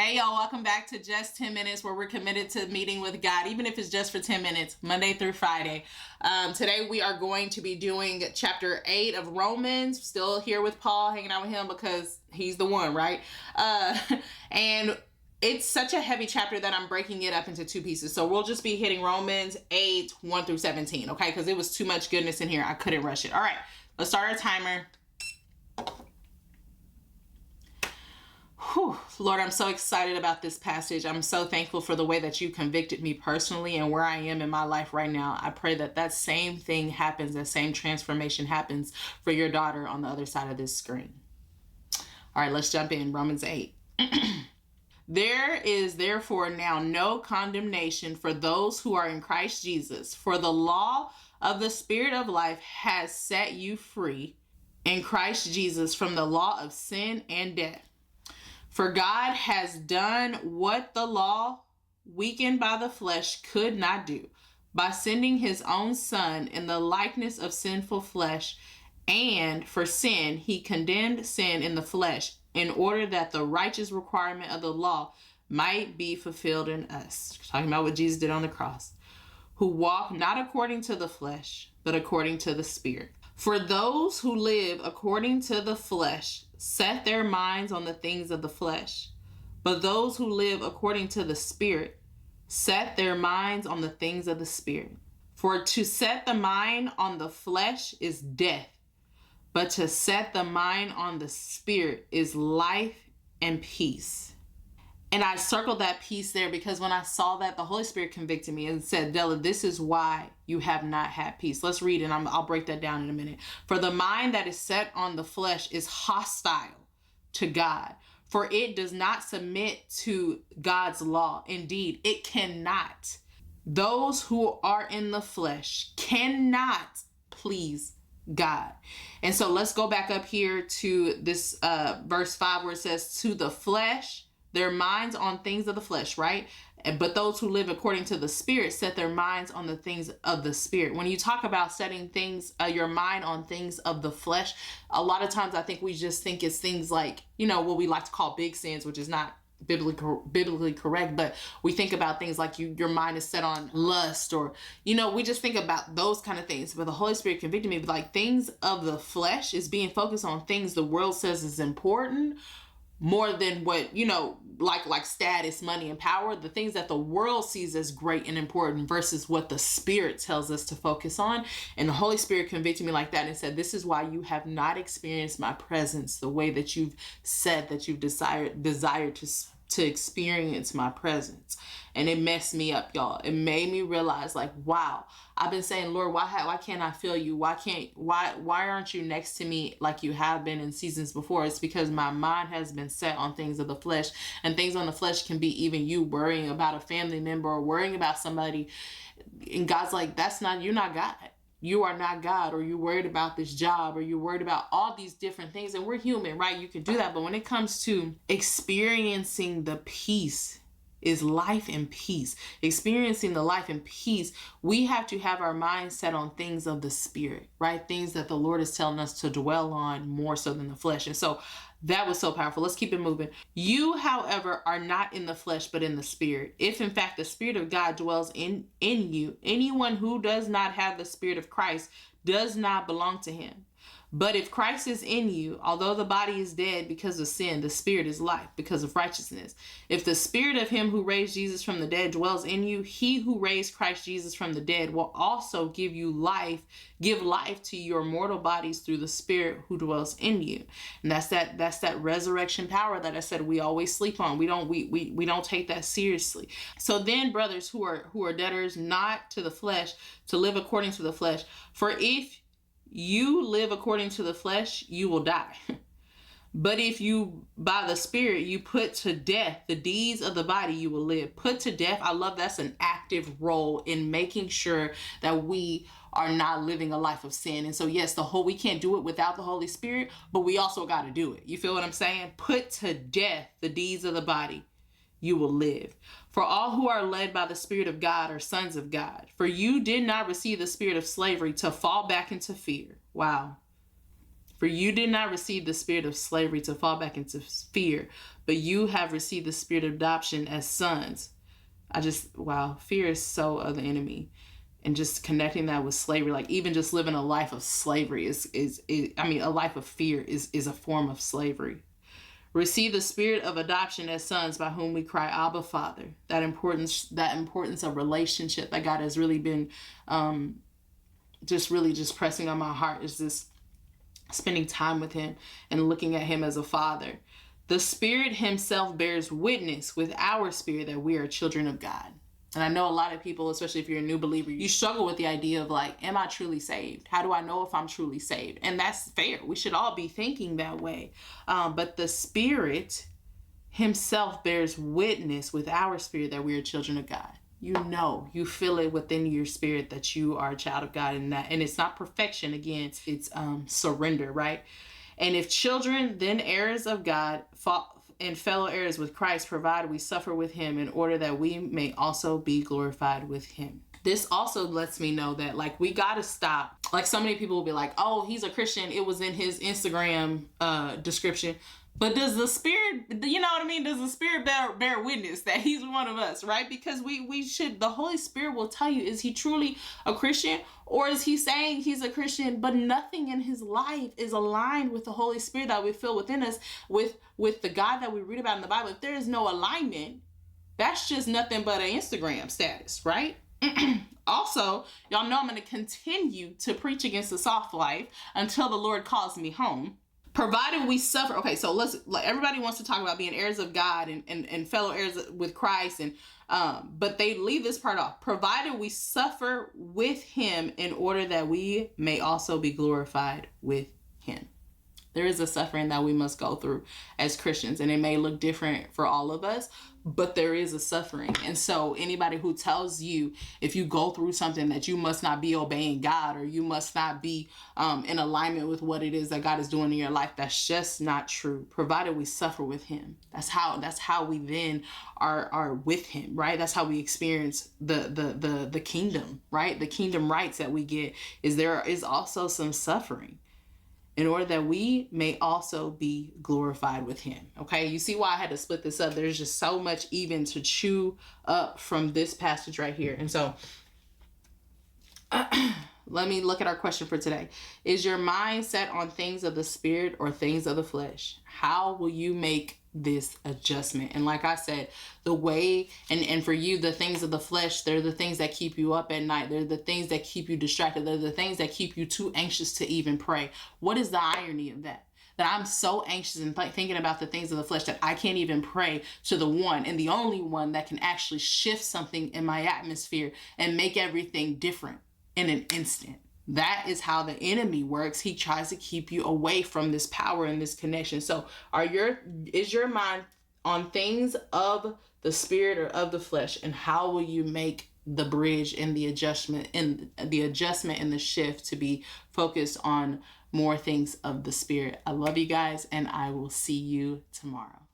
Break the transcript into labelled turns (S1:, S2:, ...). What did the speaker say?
S1: Hey, y'all, welcome back to Just 10 Minutes, where we're committed to meeting with God, even if it's just for 10 minutes, Monday through Friday. Today, we are going to be doing chapter 8 of Romans. Still here with Paul, hanging out with him because he's the one, right? And it's such a heavy chapter that I'm breaking it up into two pieces. So we'll just be hitting Romans 8, 1 through 17, okay? Because it was too much goodness in here. I couldn't rush it. All right, let's start our timer. Whew. Lord, I'm so excited about this passage. I'm so thankful for the way that you convicted me personally and where I am in my life right now. I pray that that same thing happens, that same transformation happens for your daughter on the other side of this screen. All right, let's jump in. Romans 8. There is therefore now no condemnation for those who are in Christ Jesus, for the law of the Spirit of life has set you free in Christ Jesus from the law of sin and death. For God has done what the law, weakened by the flesh, could not do, by sending his own Son in the likeness of sinful flesh, and for sin, he condemned sin in the flesh, in order that the righteous requirement of the law might be fulfilled in us. Talking about what Jesus did on the cross. Who walk not according to the flesh, but according to the Spirit. For those who live according to the flesh set their minds on the things of the flesh, but those who live according to the Spirit set their minds on the things of the Spirit. For to set the mind on the flesh is death, but to set the mind on the Spirit is life and peace. And I circled that piece there because when I saw that, the Holy Spirit convicted me and said, Della, this is why you have not had peace. Let's read it. I'll break that down in a minute. For the mind that is set on the flesh is hostile to God, for it does not submit to God's law. Indeed, it cannot. Those who are in the flesh cannot please God. And so let's go back up here to this verse 5 where it says, to the flesh, their minds on things of the flesh, right? But those who live according to the Spirit set their minds on the things of the Spirit. When you talk about setting things, your mind on things of the flesh, a lot of times I think we just think it's things like, what we like to call big sins, which is not biblically correct, but we think about things like your mind is set on lust, or we just think about those kind of things. But the Holy Spirit convicted me, like things of the flesh is being focused on things the world says is important more than what like status, money, and power, the things that the world sees as great and important versus what the Spirit tells us to focus on. And the Holy Spirit convicted me like that and said, this is why you have not experienced my presence the way that you've said that you've desired to experience my presence. And it messed me up, y'all. It made me realize, like, wow, I've been saying, Lord, why can't I feel you? Why aren't you next to me like you have been in seasons before? It's because my mind has been set on things of the flesh, and things on the flesh can be even you worrying about a family member or worrying about somebody. And God's like, you're not God. You are not God, or you're worried about this job, or you're worried about all these different things. And we're human, right? You can do that. But when it comes to experiencing the peace, is life and peace. Experiencing the life and peace, we have to have our mind set on things of the Spirit, right? Things that the Lord is telling us to dwell on more so than the flesh. And so that was so powerful. Let's keep it moving. You, however, are not in the flesh, but in the Spirit. If in fact the Spirit of God dwells in you, anyone who does not have the Spirit of Christ does not belong to him. But if Christ is in you, although the body is dead because of sin, the Spirit is life because of righteousness. If the Spirit of him who raised Jesus from the dead dwells in you, he who raised Christ Jesus from the dead will also give life to your mortal bodies through the Spirit who dwells in you. And that's that resurrection power that I said we always sleep on. We don't take that seriously. So then, brothers who are debtors not to the flesh, to live according to the flesh, for if you live according to the flesh, you will die. But if you, by the Spirit, you put to death the deeds of the body, you will live. Put to death, I love that's an active role in making sure that we are not living a life of sin. And so yes, we can't do it without the Holy Spirit, but we also got to do it. You feel what I'm saying? Put to death the deeds of the body, you will live. For all who are led by the Spirit of God are sons of God. For you did not receive the spirit of slavery to fall back into fear. Wow. For you did not receive the spirit of slavery to fall back into fear, but you have received the spirit of adoption as sons. Wow, fear is so of the enemy. And just connecting that with slavery, like even just living a life of slavery is a life of fear is a form of slavery. Receive the spirit of adoption as sons, by whom we cry, Abba, Father. That importance of relationship that God has really been just pressing on my heart, is this spending time with him and looking at him as a father. The Spirit himself bears witness with our spirit that we are children of God. And I know a lot of people, especially if you're a new believer, you struggle with the idea of like, am I truly saved? How do I know if I'm truly saved? And that's fair. We should all be thinking that way. But the Spirit himself bears witness with our spirit that we are children of God. You feel it within your spirit that you are a child of God, and it's not perfection. Again, it's surrender, right? And if children, then heirs of God, and fellow heirs with Christ, provided we suffer with him, in order that we may also be glorified with him. This also lets me know that like we gotta stop. Like so many people will be like, oh, he's a Christian, it was in his Instagram description. But does the Spirit, you know what I mean? Does the Spirit bear witness that he's one of us, right? Because we should, the Holy Spirit will tell you, is he truly a Christian? Or is he saying he's a Christian, but nothing in his life is aligned with the Holy Spirit that we feel within us, with the God that we read about in the Bible? If there is no alignment, that's just nothing but an Instagram status, right? Also, y'all know I'm going to continue to preach against the soft life until the Lord calls me home. Provided we suffer. Okay, so everybody wants to talk about being heirs of God and fellow heirs with Christ, and but they leave this part off. Provided we suffer with him, in order that we may also be glorified with him. There is a suffering that we must go through as Christians, and it may look different for all of us, but there is a suffering. And so anybody who tells you, if you go through something, that you must not be obeying God, or you must not be in alignment with what it is that God is doing in your life, that's just not true. Provided we suffer with him, that's how we then are with him, right? That's how we experience the kingdom, right? The kingdom rights that we get, is there is also some suffering, in order that we may also be glorified with him. Okay, you see why I had to split this up. There's just so much even to chew up from this passage right here. And so let me look at our question for today. Is your mind set on things of the Spirit or things of the flesh? How will you make this adjustment? And like I said, the way, and for you, the things of the flesh, they're the things that keep you up at night. They're the things that keep you distracted. They're the things that keep you too anxious to even pray. What is the irony of that? That I'm so anxious and thinking about the things of the flesh that I can't even pray to the one and the only one that can actually shift something in my atmosphere and make everything different in an instant. That is how the enemy works. He tries to keep you away from this power and this connection. So is your mind on things of the Spirit or of the flesh? And how will you make the bridge and the adjustment and the shift to be focused on more things of the Spirit? I love you guys, and I will see you tomorrow.